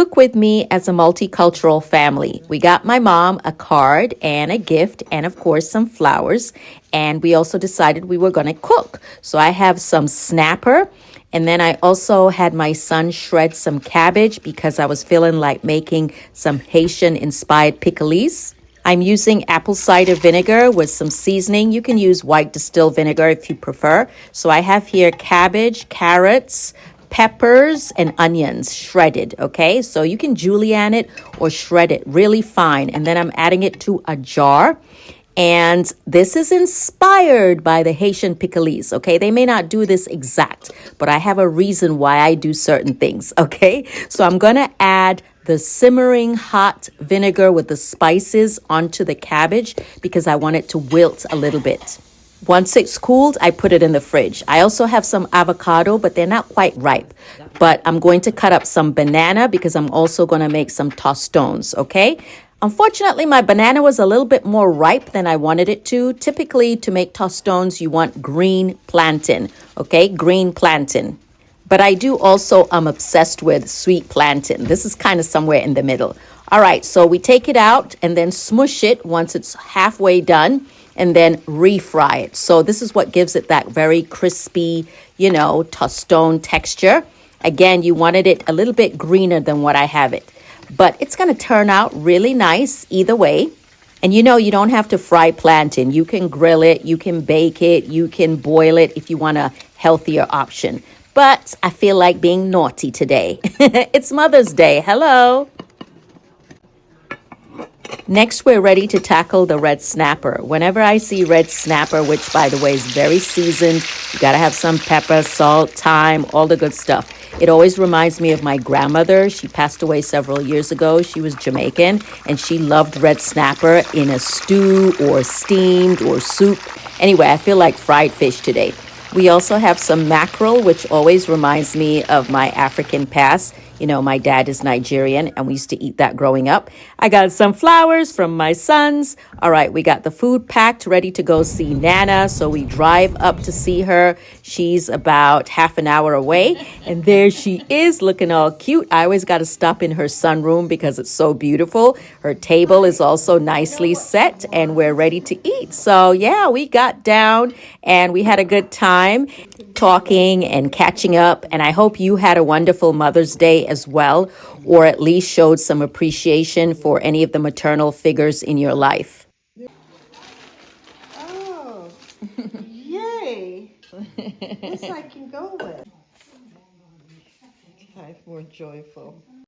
cook with me as a multicultural family. We got my mom a card and a gift and of course some flowers. And we also decided we were going to cook. So I have some snapper. And then I also had my son shred some cabbage because I was feeling like making some Haitian-inspired Pikliz. I'm using apple cider vinegar with some seasoning. You can use white distilled vinegar if you prefer. So I have here cabbage, carrots, peppers, and onions shredded, okay? So you can julienne it or shred it really fine. And then I'm adding it to a jar. And this is inspired by the Haitian Pikliz, okay? They may not do this exact, but I have a reason why I do certain things, okay? So I'm going to add the simmering hot vinegar with the spices onto the cabbage because I want it to wilt a little bit. Once it's cooled, I put it in the fridge. I also have some avocado, but they're not quite ripe. But I'm going to cut up some banana because I'm also going to make some tostones, okay? Unfortunately, my banana was a little bit more ripe than I wanted it to. Typically, to make tostones, you want green plantain, okay? Green plantain. But I do also, I'm obsessed with sweet plantain. This is kind of somewhere in the middle. All right, so we take it out and then smush it once it's halfway done and then refry it. So this is what gives it that very crispy, tostone texture. Again, you wanted it a little bit greener than what I have it. But it's going to turn out really nice either way. And you don't have to fry plantain. You can grill it, you can bake it, you can boil it if you want a healthier option. But I feel like being naughty today. It's Mother's Day. Hello. Next, we're ready to tackle the red snapper. Whenever I see red snapper, which by the way is very seasoned, you got to have some pepper, salt, thyme, all the good stuff. It always reminds me of my grandmother. She passed away several years ago. She was Jamaican and she loved red snapper in a stew or steamed or soup. Anyway, I feel like fried fish today. We also have some mackerel, which always reminds me of my African past. My dad is Nigerian, and we used to eat that growing up. I got some flowers from my sons. All right, we got the food packed, ready to go see Nana. So we drive up to see her. She's about half an hour away, and there she is, looking all cute. I always got to stop in her sunroom because it's so beautiful. Her table is also nicely set, and we're ready to eat. So, yeah, we got down, and we had a good time talking and catching up. And I hope you had a wonderful Mother's Day as well, or at least showed some appreciation for any of the maternal figures in your life. Oh, yay. This I can go with. Life more joyful.